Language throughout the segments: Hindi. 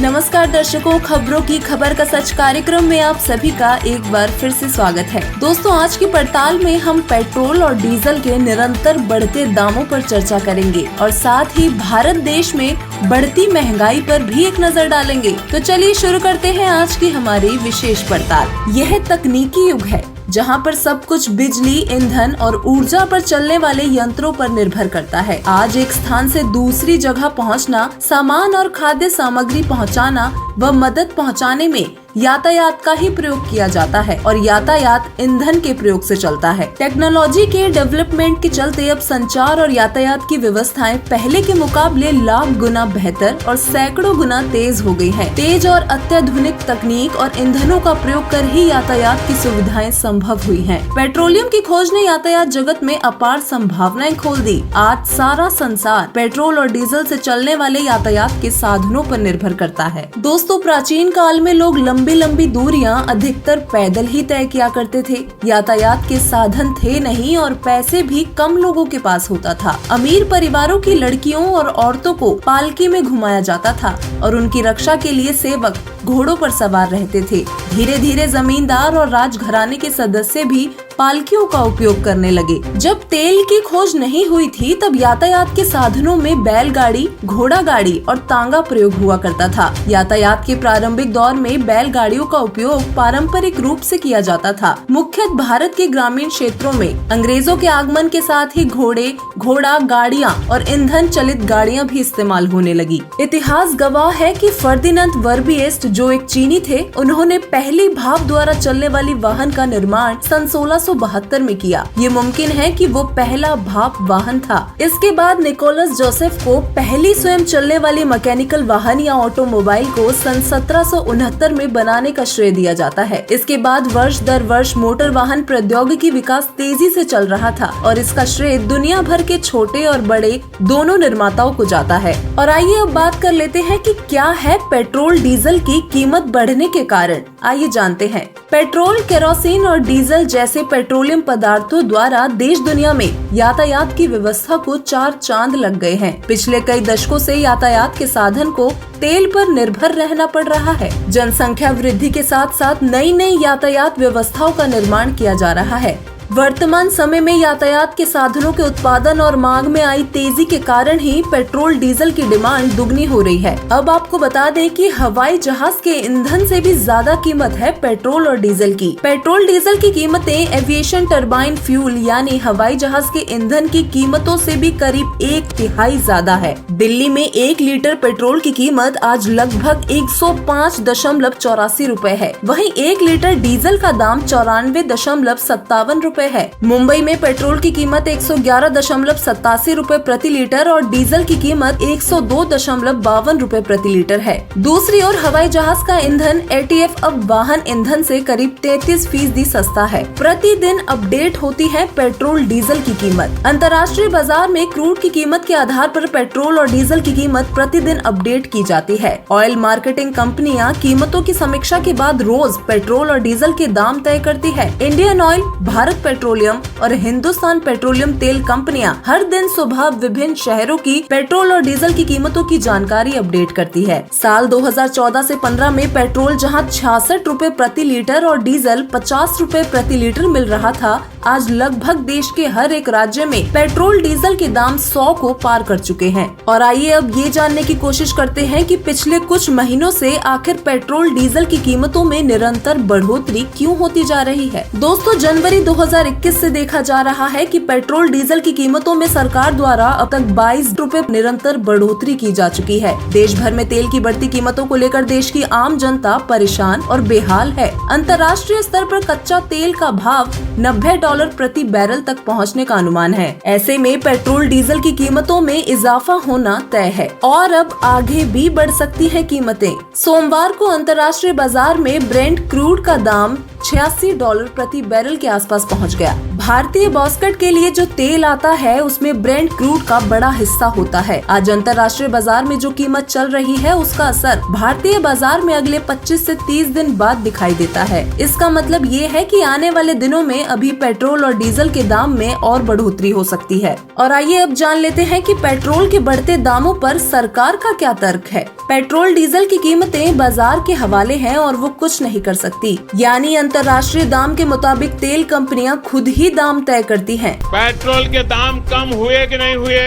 नमस्कार दर्शकों, खबरों की खबर का सच कार्यक्रम में आप सभी का एक बार फिर से स्वागत है। दोस्तों, आज की पड़ताल में हम पेट्रोल और डीजल के निरंतर बढ़ते दामों पर चर्चा करेंगे और साथ ही भारत देश में बढ़ती महंगाई पर भी एक नजर डालेंगे। तो चलिए शुरू करते हैं आज की हमारी विशेष पड़ताल। यह तकनीकी युग है जहां पर सब कुछ बिजली, ईंधन और ऊर्जा पर चलने वाले यंत्रों पर निर्भर करता है। आज एक स्थान से दूसरी जगह पहुंचना, सामान और खाद्य सामग्री पहुंचाना व मदद पहुंचाने में यातायात का ही प्रयोग किया जाता है और यातायात ईंधन के प्रयोग से चलता है। टेक्नोलॉजी के डेवलपमेंट के चलते अब संचार और यातायात की व्यवस्थाएं पहले के मुकाबले लाख गुना बेहतर और सैकड़ों गुना तेज हो गई हैं। तेज और अत्याधुनिक तकनीक और ईंधनों का प्रयोग कर ही यातायात की सुविधाएं संभव हुई हैं। पेट्रोलियम की खोज ने यातायात जगत में अपार संभावनाएं खोल दी। आज सारा संसार पेट्रोल और डीजल से चलने वाले यातायात के साधनों पर निर्भर करता है। दोस्तों, प्राचीन काल में लोग लंबी दूरियां अधिकतर पैदल ही तय किया करते थे। यातायात के साधन थे नहीं और पैसे भी कम लोगों के पास होता था। अमीर परिवारों की लड़कियों और औरतों को पालकी में घुमाया जाता था और उनकी रक्षा के लिए सेवक घोड़ों पर सवार रहते थे। धीरे धीरे जमींदार और राजघराने के सदस्य भी पालकियों का उपयोग करने लगे। जब तेल की खोज नहीं हुई थी तब यातायात के साधनों में बैलगाड़ी, घोड़ा गाड़ी और तांगा प्रयोग हुआ करता था। यातायात के प्रारंभिक दौर में बैलगाड़ियों का उपयोग पारंपरिक रूप से किया जाता था। मुख्यतः भारत के ग्रामीण क्षेत्रों में अंग्रेजों के आगमन के साथ ही घोड़ा गाड़ियाँ और ईंधन चलित गाड़ियाँ भी इस्तेमाल होने लगी। इतिहास गवाह है कि फर्दिनांद वर्बिएस्ट, जो एक चीनी थे, उन्होंने पहली भाप द्वारा चलने वाली वाहन का निर्माण सन 1672 में किया। ये मुमकिन है कि वो पहला भाप वाहन था। इसके बाद निकोलस जोसेफ को पहली स्वयं चलने वाली मैकेनिकल वाहन या ऑटोमोबाइल को सन 1769 में बनाने का श्रेय दिया जाता है। इसके बाद वर्ष दर वर्ष मोटर वाहन प्रौद्योगिकी विकास तेजी से चल रहा था और इसका श्रेय दुनिया भर के छोटे और बड़े दोनों निर्माताओं को जाता है। और आइए अब बात कर लेते हैं कि क्या है पेट्रोल डीजल की कीमत बढ़ने के कारण। आइए जानते हैं। पेट्रोल, केरोसिन और डीजल जैसे पेट्रोलियम पदार्थों द्वारा देश दुनिया में यातायात की व्यवस्था को चार चांद लग गए हैं। पिछले कई दशकों से यातायात के साधन को तेल पर निर्भर रहना पड़ रहा है। जनसंख्या वृद्धि के साथ साथ नई यातायात व्यवस्थाओं का निर्माण किया जा रहा है। वर्तमान समय में यातायात के साधनों के उत्पादन और मांग में आई तेजी के कारण ही पेट्रोल डीजल की डिमांड दुगनी हो रही है। अब आपको बता दें कि हवाई जहाज के ईंधन से भी ज्यादा कीमत है पेट्रोल और डीजल की। पेट्रोल डीजल की कीमतें एविएशन टरबाइन फ्यूल यानी हवाई जहाज के ईंधन की कीमतों से भी करीब 1/3 ज्यादा है। दिल्ली में 1 लीटर पेट्रोल की कीमत आज लगभग 105.84 रुपए है। वहीं 1 लीटर डीजल का दाम 94.57 रुपए है। मुंबई में पेट्रोल की कीमत 111.87 रुपए प्रति लीटर और डीजल की कीमत 102.52 रुपए प्रति लीटर है। दूसरी ओर हवाई जहाज का ईंधन ATF अब वाहन ईंधन से करीब 33% सस्ता है। प्रतिदिन अपडेट होती है पेट्रोल डीजल की कीमत। अंतर्राष्ट्रीय बाजार में क्रूड की कीमत के आधार पर पेट्रोल और डीजल की कीमत प्रतिदिन अपडेट की जाती है। ऑयल मार्केटिंग कंपनियां कीमतों की समीक्षा के बाद रोज पेट्रोल और डीजल के दाम तय करती है। इंडियन ऑयल, भारत पेट्रोलियम और हिंदुस्तान पेट्रोलियम तेल कंपनियां हर दिन सुबह विभिन्न शहरों की पेट्रोल और डीजल की कीमतों की जानकारी अपडेट करती है। साल 2014 से 15 में पेट्रोल जहां 66 रुपए प्रति लीटर और डीजल 50 रुपए प्रति लीटर मिल रहा था, आज लगभग देश के हर एक राज्य में पेट्रोल डीजल के दाम 100 को पार कर चुके हैं। और आइए अब ये जानने की कोशिश करते हैं कि पिछले कुछ महीनों से आखिर पेट्रोल डीजल की कीमतों में निरंतर बढ़ोतरी क्यों होती जा रही है। दोस्तों, जनवरी 2021 से देखा जा रहा है कि पेट्रोल डीजल की कीमतों में सरकार द्वारा अब तक 22 रुपए निरंतर बढ़ोतरी की जा चुकी है। देश भर में तेल की बढ़ती कीमतों को लेकर देश की आम जनता परेशान और बेहाल है। अंतर्राष्ट्रीय स्तर पर कच्चा तेल का भाव $90 प्रति बैरल तक पहुंचने का अनुमान है। ऐसे में पेट्रोल डीजल की कीमतों में इजाफा होना तय है और अब आगे भी बढ़ सकती है कीमतें। सोमवार को अंतर्राष्ट्रीय बाजार में ब्रेंट क्रूड का दाम $86 प्रति बैरल के आसपास पहुंच गया। भारतीय बॉस्केट के लिए जो तेल आता है उसमें ब्रेंट क्रूड का बड़ा हिस्सा होता है। आज अंतर्राष्ट्रीय बाजार में जो कीमत चल रही है उसका असर भारतीय बाजार में अगले 25 से 30 दिन बाद दिखाई देता है। इसका मतलब ये है कि आने वाले दिनों में अभी पेट्रोल और डीजल के दाम में और बढ़ोतरी हो सकती है। और आइए अब जान लेते हैं कि पेट्रोल के बढ़ते दामों पर सरकार का क्या तर्क है। पेट्रोल डीजल की कीमतें बाजार के हवाले हैं और वो कुछ नहीं कर सकती, यानी अंतर्राष्ट्रीय दाम के मुताबिक तेल कंपनियां खुद ही दाम तय करती हैं। पेट्रोल के दाम कम हुए कि नहीं हुए,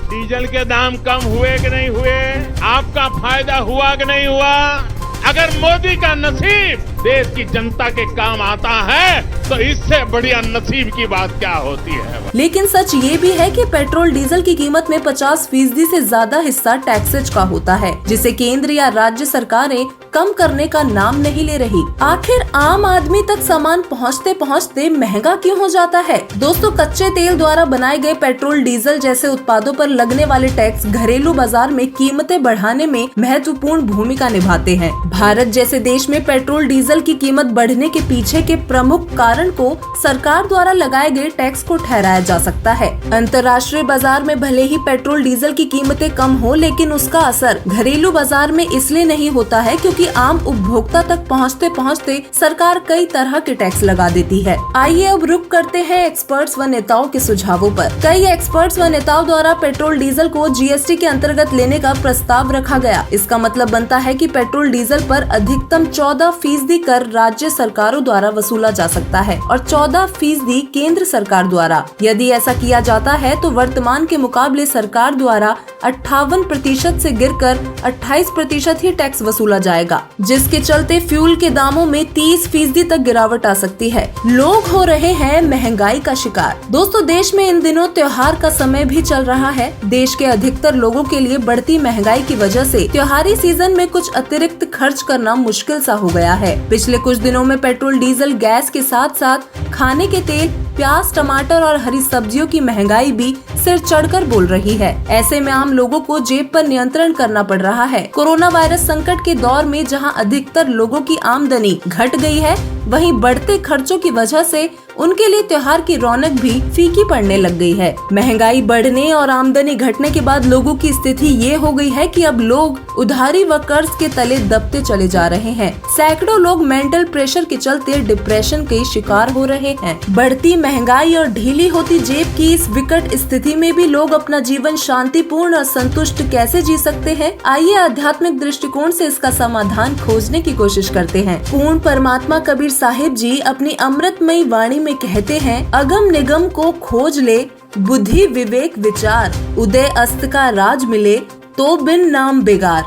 डीजल के दाम कम हुए कि नहीं हुए, आपका फायदा हुआ कि नहीं हुआ। अगर मोदी का नसीब देश की जनता के काम आता है तो इससे बढ़िया नसीब की बात क्या होती है। लेकिन सच ये भी है कि पेट्रोल डीजल की कीमत में 50% से ज्यादा हिस्सा टैक्सेज का होता है, जिसे केंद्र या राज्य सरकारें कम करने का नाम नहीं ले रही। आखिर आम आदमी तक सामान पहुंचते पहुंचते महंगा क्यों हो जाता है? दोस्तों, कच्चे तेल द्वारा बनाए गए पेट्रोल डीजल जैसे उत्पादों पर लगने वाले टैक्स घरेलू बाजार में कीमतें बढ़ाने में महत्वपूर्ण भूमिका निभाते हैं। भारत जैसे देश में पेट्रोल डीजल की कीमत बढ़ने के पीछे के प्रमुख कारण को सरकार द्वारा लगाए गए टैक्स को ठहराया जा सकता है। अंतर्राष्ट्रीय बाजार में भले ही पेट्रोल डीजल की कीमतें कम हो, लेकिन उसका असर घरेलू बाजार में इसलिए नहीं होता है क्योंकि आम उपभोक्ता तक पहुंचते पहुंचते सरकार कई तरह के टैक्स लगा देती है। आइए अब रुक करते हैं एक्सपर्ट्स व नेताओं के सुझावों पर। कई एक्सपर्ट्स व नेताओं द्वारा पेट्रोल डीजल को जीएसटी के अंतर्गत लेने का प्रस्ताव रखा गया। इसका मतलब बनता है कि पेट्रोल डीजल पर अधिकतम 14% कर राज्य सरकारों द्वारा वसूला जा सकता है और 14% केंद्र सरकार द्वारा। यदि ऐसा किया जाता है तो वर्तमान के मुकाबले सरकार द्वारा 58% से गिरकर 28% ही टैक्स वसूला जाएगा, जिसके चलते फ्यूल के दामों में 30% तक गिरावट आ सकती है। लोग हो रहे हैं महंगाई का शिकार। दोस्तों, देश में इन दिनों त्योहार का समय भी चल रहा है। देश के अधिकतर लोगों के लिए बढ़ती महंगाई की वजह से त्योहारी सीजन में कुछ अतिरिक्त खर्च करना मुश्किल सा हो गया है। पिछले कुछ दिनों में पेट्रोल, डीजल, गैस के साथ साथ खाने के तेल, प्याज, टमाटर और हरी सब्जियों की महंगाई भी सिर चढ़कर बोल रही है। ऐसे में आम लोगों को जेब पर नियंत्रण करना पड़ रहा है। कोरोना वायरस संकट के दौर में जहां अधिकतर लोगों की आमदनी घट गई है, वहीं बढ़ते खर्चों की वजह से उनके लिए त्योहार की रौनक भी फीकी पड़ने लग गई है। महंगाई बढ़ने और आमदनी घटने के बाद लोगों की स्थिति ये हो गई है कि अब लोग उधारी व कर्ज के तले दबते चले जा रहे हैं। सैकड़ों लोग मेंटल प्रेशर के चलते डिप्रेशन के शिकार हो रहे हैं। बढ़ती महंगाई और ढीली होती जेब की इस विकट स्थिति में भी लोग अपना जीवन शांतिपूर्ण और संतुष्ट कैसे जी सकते हैं? आइए आध्यात्मिक दृष्टिकोण से इसका समाधान खोजने की कोशिश करते हैं। पूर्ण परमात्मा कबीर साहिब जी अपनी अमृतमयी वाणी में कहते हैं, अगम निगम को खोज ले, बुद्धि विवेक विचार, उदय अस्त का राज मिले तो बिन नाम बेगार।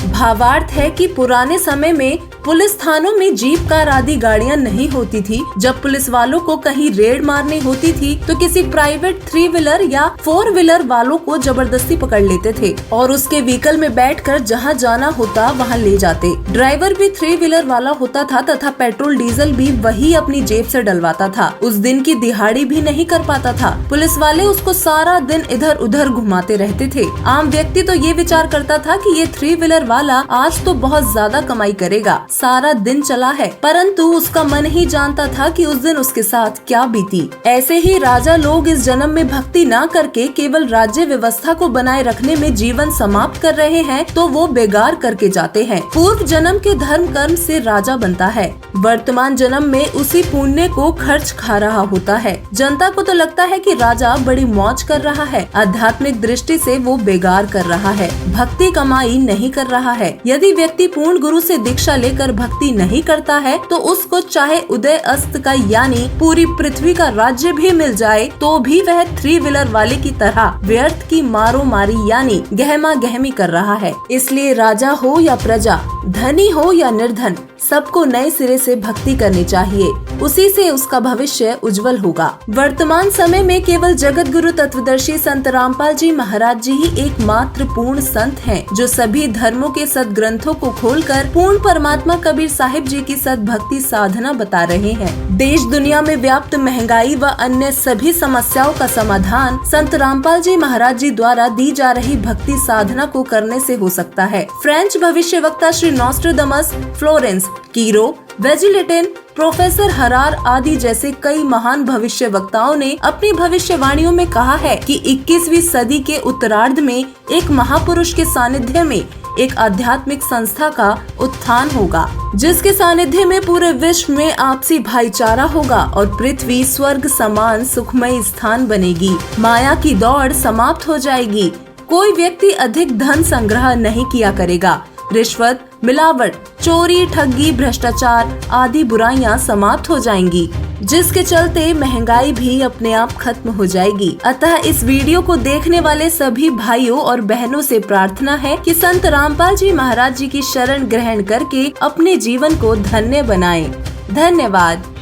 भावार्थ है कि पुराने समय में पुलिस थानों में जीप, कार आदि गाड़ियां नहीं होती थी। जब पुलिस वालों को कहीं रेड मारनी होती थी तो किसी प्राइवेट 3 व्हीलर या 4 व्हीलर वालों को जबरदस्ती पकड़ लेते थे और उसके व्हीकल में बैठकर जहां जाना होता वहां ले जाते। ड्राइवर भी 3 व्हीलर वाला होता था तथा पेट्रोल डीजल भी वही अपनी जेब से डलवाता था। उस दिन की दिहाड़ी भी नहीं कर पाता था। पुलिस वाले उसको सारा दिन इधर उधर घुमाते रहते थे। आम व्यक्ति तो ये विचार करता था कि ये 3 व्हीलर वाला आज तो बहुत ज्यादा कमाई करेगा, सारा दिन चला है, परंतु उसका मन ही जानता था कि उस दिन उसके साथ क्या बीती। ऐसे ही राजा लोग इस जन्म में भक्ति ना करके केवल राज्य व्यवस्था को बनाए रखने में जीवन समाप्त कर रहे हैं तो वो बेगार करके जाते हैं। पूर्व जन्म के धर्म कर्म से राजा बनता है, वर्तमान जन्म में उसी पुण्य को खर्च खा रहा होता है। जनता को तो लगता है कि राजा बड़ी मौज कर रहा है, आध्यात्मिक दृष्टि से वो बेगार कर रहा है, भक्ति कमाई नहीं कर रहा है। यदि व्यक्ति पूर्ण गुरु से दीक्षा लेकर भक्ति नहीं करता है तो उसको चाहे उदय अस्त का यानी पूरी पृथ्वी का राज्य भी मिल जाए तो भी वह 3 व्हीलर वाले की तरह व्यर्थ की मारो मारी यानी गहमा गहमी कर रहा है। इसलिए राजा हो या प्रजा, धनी हो या निर्धन, सबको नए सिरे से भक्ति करनी चाहिए, उसी से उसका भविष्य उज्जवल होगा। वर्तमान समय में केवल जगत गुरु तत्वदर्शी संत रामपाल जी महाराज जी ही एकमात्र पूर्ण संत हैं, जो सभी धर्मों के सदग्रंथों को खोलकर पूर्ण परमात्मा कबीर साहिब जी की सद्भक्ति साधना बता रहे हैं। देश दुनिया में व्याप्त महंगाई व अन्य सभी समस्याओं का समाधान संत रामपाल जी महाराज जी द्वारा दी जा रही भक्ति साधना को करने से हो सकता है। फ्रेंच भविष्यवक्ता श्री नॉस्ट्रेडमस, फ्लोरेंस कीरो, वेजिलेटिन, प्रोफेसर हरार आदि जैसे कई महान भविष्यवक्ताओं ने अपनी भविष्यवाणियों में कहा है कि 21वीं सदी के उत्तरार्ध में एक महापुरुष के सानिध्य में एक आध्यात्मिक संस्था का उत्थान होगा, जिसके सानिध्य में पूरे विश्व में आपसी भाईचारा होगा और पृथ्वी स्वर्ग समान सुखमय स्थान बनेगी। माया की दौड़ समाप्त हो जाएगी। कोई व्यक्ति अधिक धन संग्रह नहीं किया करेगा, रिश्वत, मिलावट, चोरी, ठगी, भ्रष्टाचार आदि बुराइयां समाप्त हो जाएंगी, जिसके चलते महंगाई भी अपने आप खत्म हो जाएगी। अतः इस वीडियो को देखने वाले सभी भाइयों और बहनों से प्रार्थना है कि संत रामपाल जी महाराज जी की शरण ग्रहण करके अपने जीवन को धन्य बनाएं। धन्यवाद।